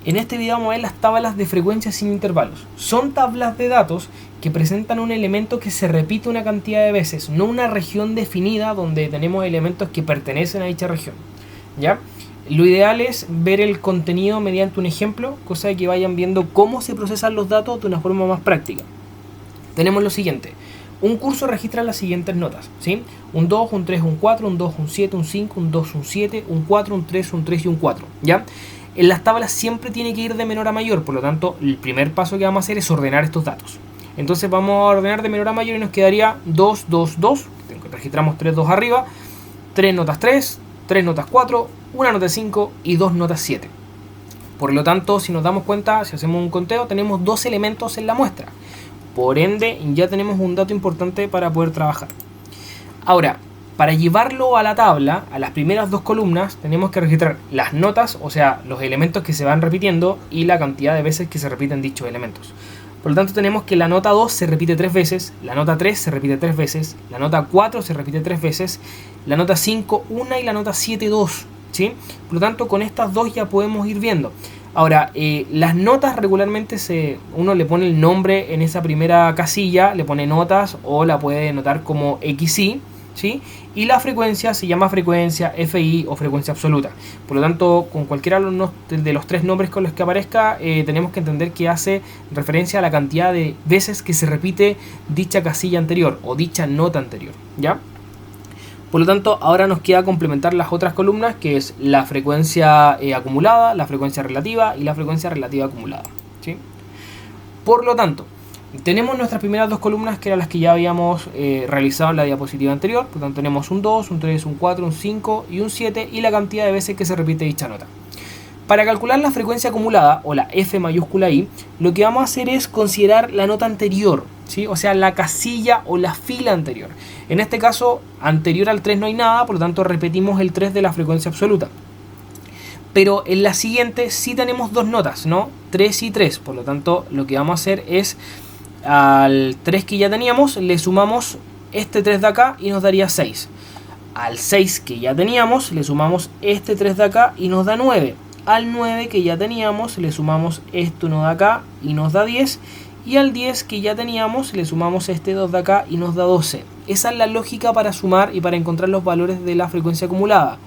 En este video vamos a ver las tablas de frecuencia sin intervalos. Son tablas de datos que presentan un elemento que se repite una cantidad de veces, no una región definida donde tenemos elementos que pertenecen a dicha región, ¿ya? Lo ideal es ver el contenido mediante un ejemplo, cosa de que vayan viendo cómo se procesan los datos de una forma más práctica. Tenemos lo siguiente. Un curso registra las siguientes notas, ¿sí? Un 2, un 3, un 4, un 2, un 7, un 5, un 2, un 7, un 4, un 3 y un 4, ¿ya? En las tablas siempre tiene que ir de menor a mayor, por lo tanto, el primer paso que vamos a hacer es ordenar estos datos. Entonces vamos a ordenar de menor a mayor y nos quedaría 2, 2, 2, registramos 3, 2 arriba, 3 notas 3, 3 notas 4, 1 nota 5 y 2 notas 7. Por lo tanto, si nos damos cuenta, si hacemos un conteo, tenemos 2 elementos en la muestra. Por ende, ya tenemos un dato importante para poder trabajar. Ahora, para llevarlo a la tabla, a las primeras 2 columnas, tenemos que registrar las notas, o sea, los elementos que se van repitiendo y la cantidad de veces que se repiten dichos elementos. Por lo tanto, tenemos que la nota 2 se repite 3 veces, la nota 3 se repite 3 veces, la nota 4 se repite 3 veces, la nota 5 1 y la nota 7 2, ¿sí? Por lo tanto, con estas 2 ya podemos ir viendo. Ahora, las notas regularmente uno le pone el nombre en esa primera casilla, le pone notas o la puede notar como XY, ¿sí? Y la frecuencia se llama frecuencia, FI o frecuencia absoluta. Por lo tanto, con cualquiera de los 3 nombres con los que aparezca, tenemos que entender que hace referencia a la cantidad de veces que se repite dicha casilla anterior o dicha nota anterior, ¿ya? Por lo tanto, ahora nos queda complementar las otras columnas, que es la frecuencia acumulada, la frecuencia relativa y la frecuencia relativa acumulada, ¿sí? Por lo tanto, tenemos nuestras primeras 2 columnas, que eran las que ya habíamos realizado en la diapositiva anterior. Por lo tanto, tenemos un 2, un 3, un 4, un 5 y un 7 y la cantidad de veces que se repite dicha nota. Para calcular la frecuencia acumulada, o la F mayúscula I, lo que vamos a hacer es considerar la nota anterior, ¿sí? O sea, la casilla o la fila anterior. En este caso, anterior al 3 no hay nada, por lo tanto repetimos el 3 de la frecuencia absoluta. Pero en la siguiente sí tenemos 2 notas, ¿no? 3 y 3, por lo tanto lo que vamos a hacer es al 3 que ya teníamos le sumamos este 3 de acá y nos daría 6. Al 6 que ya teníamos le sumamos este 3 de acá y nos da 9. Al 9 que ya teníamos le sumamos esto 1 de acá y nos da 10. Y al 10 que ya teníamos le sumamos este 2 de acá y nos da 12. Esa es la lógica para sumar y para encontrar los valores de la frecuencia acumulada.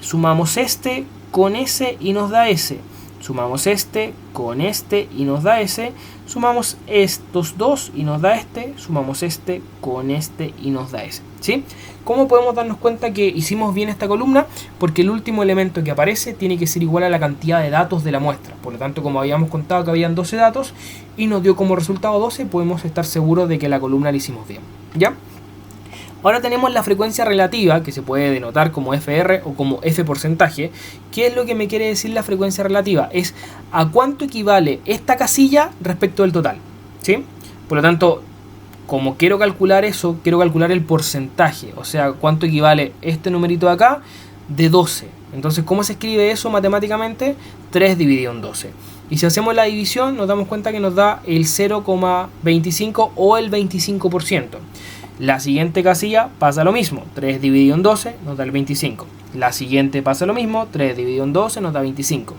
Sumamos este con ese y nos da ese. Sumamos este con este y nos da ese. Sumamos estos 2 y nos da este. Sumamos este con este y nos da ese, ¿sí? ¿Cómo podemos darnos cuenta que hicimos bien esta columna? Porque el último elemento que aparece tiene que ser igual a la cantidad de datos de la muestra. Por lo tanto, como habíamos contado que habían 12 datos y nos dio como resultado 12, podemos estar seguros de que la columna la hicimos bien, ¿ya? Ahora tenemos la frecuencia relativa, que se puede denotar como FR o como F porcentaje. ¿Qué es lo que me quiere decir la frecuencia relativa? Es a cuánto equivale esta casilla respecto del total, ¿sí? Por lo tanto, como quiero calcular eso, quiero calcular el porcentaje, o sea, cuánto equivale este numerito de acá de 12. Entonces, ¿cómo se escribe eso matemáticamente? 3 dividido en 12. Y si hacemos la división, nos damos cuenta que nos da el 0,25 o el 25%. La siguiente casilla pasa lo mismo, 3 dividido en 12 nos da el 25. La siguiente pasa lo mismo, 3 dividido en 12 nos da 25.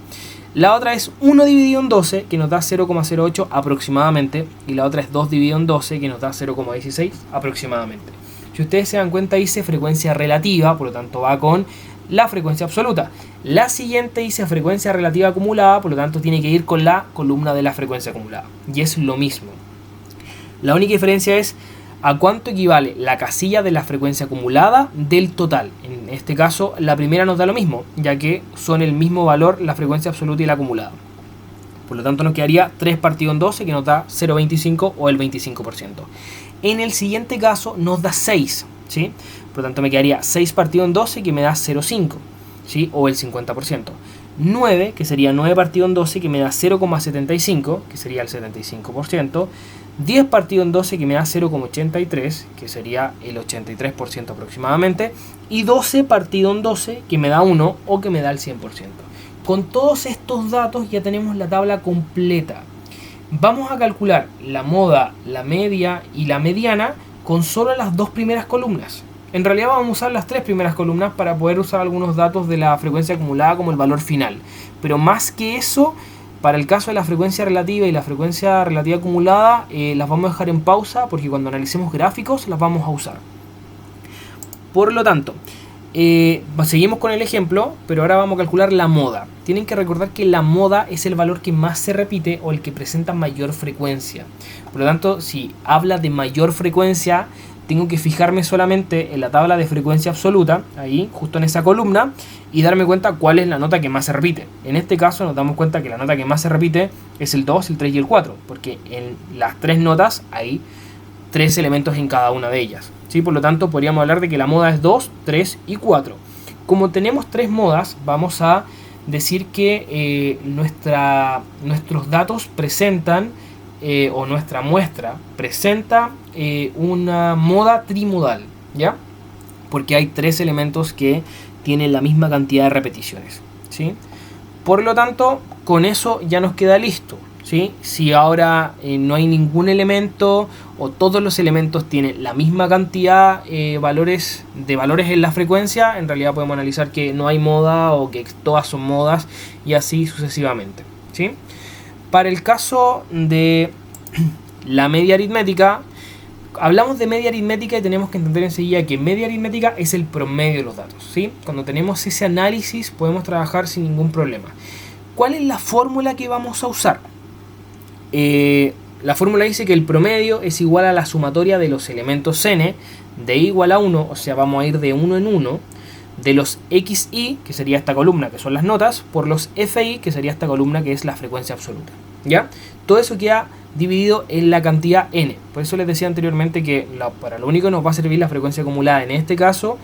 La otra es 1 dividido en 12, que nos da 0,08 aproximadamente. Y la otra es 2 dividido en 12, que nos da 0,16 aproximadamente. Si ustedes se dan cuenta, dice frecuencia relativa, por lo tanto va con la frecuencia absoluta. La siguiente dice frecuencia relativa acumulada, por lo tanto tiene que ir con la columna de la frecuencia acumulada. Y es lo mismo. La única diferencia es a cuánto equivale la casilla de la frecuencia acumulada del total. En este caso, la primera nos da lo mismo, ya que son el mismo valor la frecuencia absoluta y la acumulada. Por lo tanto, nos quedaría 3 partido en 12, que nos da 0,25 o el 25%. En el siguiente caso, nos da 6, ¿sí? Por lo tanto, me quedaría 6 partido en 12, que me da 0,5, ¿sí? O el 50%. 9, que sería 9 partido en 12, que me da 0,75, que sería el 75%. 10 partido en 12, que me da 0,83, que sería el 83% aproximadamente. Y 12 partido en 12, que me da 1 o que me da el 100%. Con todos estos datos ya tenemos la tabla completa. Vamos a calcular la moda, la media y la mediana con solo las 2 primeras columnas. En realidad vamos a usar las 3 primeras columnas para poder usar algunos datos de la frecuencia acumulada como el valor final. Pero más que eso, Para el caso de la frecuencia relativa y la frecuencia relativa acumulada, las vamos a dejar en pausa porque cuando analicemos gráficos las vamos a usar. Por lo tanto, seguimos con el ejemplo, pero ahora vamos a calcular la moda. Tienen que recordar que la moda es el valor que más se repite o el que presenta mayor frecuencia. Por lo tanto, si habla de mayor frecuencia, tengo que fijarme solamente en la tabla de frecuencia absoluta, ahí, justo en esa columna, y darme cuenta cuál es la nota que más se repite. En este caso nos damos cuenta que la nota que más se repite es el 2, el 3 y el 4, porque en las tres notas hay 3 elementos en cada una de ellas, ¿sí? Por lo tanto, podríamos hablar de que la moda es 2, 3 y 4. Como tenemos 3 modas, vamos a decir que nuestros datos presentan, o nuestra muestra presenta una moda trimodal, ¿ya? Porque hay 3 elementos que tienen la misma cantidad de repeticiones, ¿sí? Por lo tanto, con eso ya nos queda listo, ¿sí? Si ahora no hay ningún elemento o todos los elementos tienen la misma cantidad de valores en la frecuencia, en realidad podemos analizar que no hay moda o que todas son modas y así sucesivamente, ¿sí? Para el caso de la media aritmética, hablamos de media aritmética y tenemos que entender enseguida que media aritmética es el promedio de los datos, ¿sí? Cuando tenemos ese análisis podemos trabajar sin ningún problema. ¿Cuál es la fórmula que vamos a usar? La fórmula dice que el promedio es igual a la sumatoria de los elementos n de i igual a 1, o sea, vamos a ir de 1 en 1, de los xi, que sería esta columna, que son las notas, por los fi, que sería esta columna, que es la frecuencia absoluta, ¿ya? Todo eso queda dividido en la cantidad n. Por eso les decía anteriormente que para lo único que nos va a servir la frecuencia acumulada en este caso,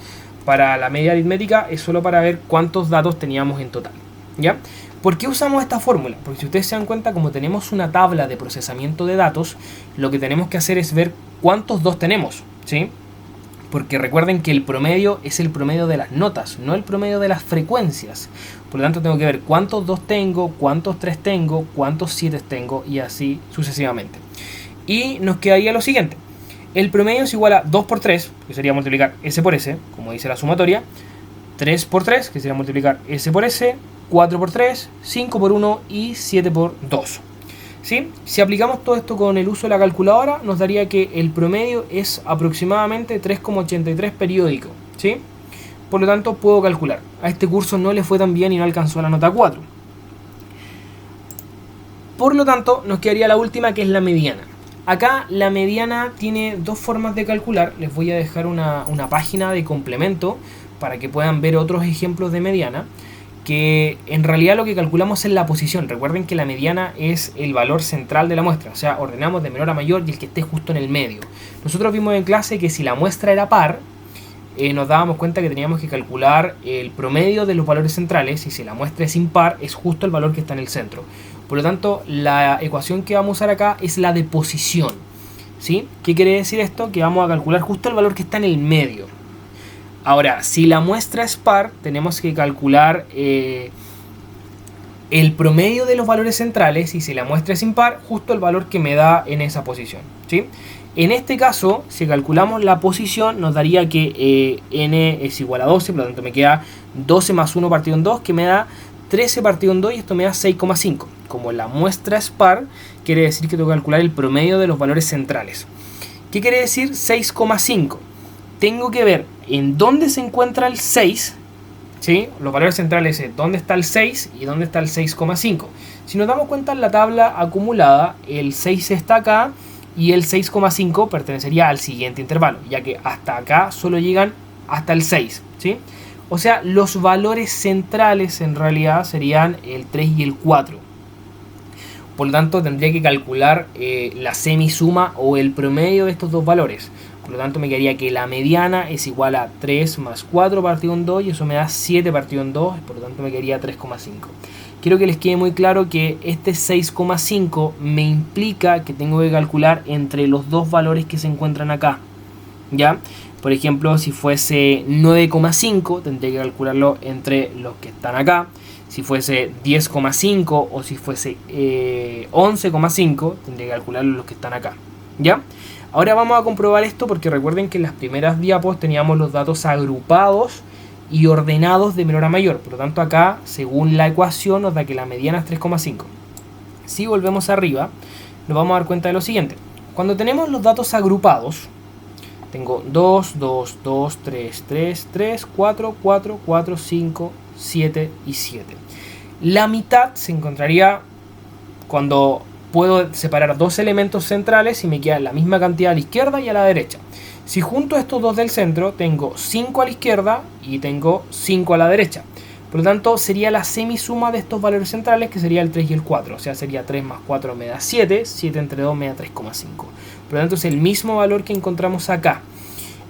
para la media aritmética, es solo para ver cuántos datos teníamos en total, ¿ya? ¿Por qué usamos esta fórmula? Porque si ustedes se dan cuenta, como tenemos una tabla de procesamiento de datos, lo que tenemos que hacer es ver cuántos 2 tenemos, ¿sí? Porque recuerden que el promedio es el promedio de las notas, no el promedio de las frecuencias. Por lo tanto, tengo que ver cuántos 2 tengo, cuántos 3 tengo, cuántos 7 tengo y así sucesivamente. Y nos quedaría lo siguiente. El promedio es igual a 2 por 3, que sería multiplicar S por S, como dice la sumatoria. 3 por 3, que sería multiplicar S por S. 4 por 3, 5 por 1 y 7 por 2. ¿Sí? Si aplicamos todo esto con el uso de la calculadora, nos daría que el promedio es aproximadamente 3,83 periódico, ¿sí? Por lo tanto, puedo calcular. A este curso no le fue tan bien y no alcanzó la nota 4. Por lo tanto, nos quedaría la última, que es la mediana. Acá la mediana tiene 2 formas de calcular. Les voy a dejar una página de complemento para que puedan ver otros ejemplos de mediana, que en realidad lo que calculamos es la posición. Recuerden que la mediana es el valor central de la muestra, o sea, ordenamos de menor a mayor y el que esté justo en el medio. Nosotros vimos en clase que si la muestra era par, nos dábamos cuenta que teníamos que calcular el promedio de los valores centrales, y si la muestra es impar, es justo el valor que está en el centro. Por lo tanto, la ecuación que vamos a usar acá es la de posición, ¿sí? ¿Qué quiere decir esto? Que vamos a calcular justo el valor que está en el medio. Ahora, si la muestra es par, tenemos que calcular el promedio de los valores centrales, y si la muestra es impar, justo el valor que me da en esa posición, ¿sí? En este caso, si calculamos la posición, nos daría que n es igual a 12, por lo tanto me queda 12 más 1 partido en 2, que me da 13 partido en 2, y esto me da 6,5. Como la muestra es par, quiere decir que tengo que calcular el promedio de los valores centrales. ¿Qué quiere decir 6,5? Tengo que ver en dónde se encuentra el 6, ¿sí? Los valores centrales es dónde está el 6 y dónde está el 6,5. Si nos damos cuenta en la tabla acumulada, el 6 está acá y el 6,5 pertenecería al siguiente intervalo, ya que hasta acá solo llegan hasta el 6, ¿sí? O sea, los valores centrales en realidad serían el 3 y el 4. Por lo tanto, tendría que calcular la semisuma o el promedio de estos dos valores. Por lo tanto, me quedaría que la mediana es igual a 3 más 4 partido en 2, y eso me da 7 partido en 2, por lo tanto me quedaría 3,5. Quiero que les quede muy claro que este 6,5 me implica que tengo que calcular entre los dos valores que se encuentran acá, ¿ya? Por ejemplo, si fuese 9,5, tendría que calcularlo entre los que están acá. Si fuese 10,5 o si fuese 11,5, tendría que calcularlo los que están acá, ¿ya? Ahora vamos a comprobar esto, porque recuerden que en las primeras diapos teníamos los datos agrupados y ordenados de menor a mayor. Por lo tanto, acá, según la ecuación, nos da que la mediana es 3,5. Si volvemos arriba, nos vamos a dar cuenta de lo siguiente. Cuando tenemos los datos agrupados, tengo 2, 2, 2, 3, 3, 3, 4, 4, 4, 5, 7 y 7. La mitad se encontraría cuando puedo separar dos elementos centrales y me queda la misma cantidad a la izquierda y a la derecha. Si junto estos dos del centro, tengo 5 a la izquierda y tengo 5 a la derecha. Por lo tanto, sería la semisuma de estos valores centrales, que sería el 3 y el 4. O sea, sería 3 más 4 me da 7, 7 entre 2 me da 3,5. Por lo tanto, es el mismo valor que encontramos acá.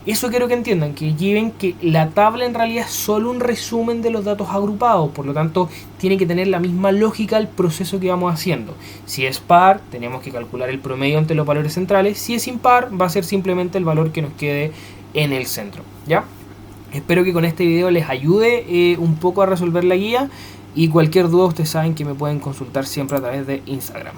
Eso quiero que entiendan, que lleven que la tabla en realidad es solo un resumen de los datos agrupados, por lo tanto tiene que tener la misma lógica el proceso que vamos haciendo. Si es par, tenemos que calcular el promedio entre los valores centrales. Si es impar, va a ser simplemente el valor que nos quede en el centro, ¿ya? Espero que con este video les ayude un poco a resolver la guía, y cualquier duda ustedes saben que me pueden consultar siempre a través de Instagram.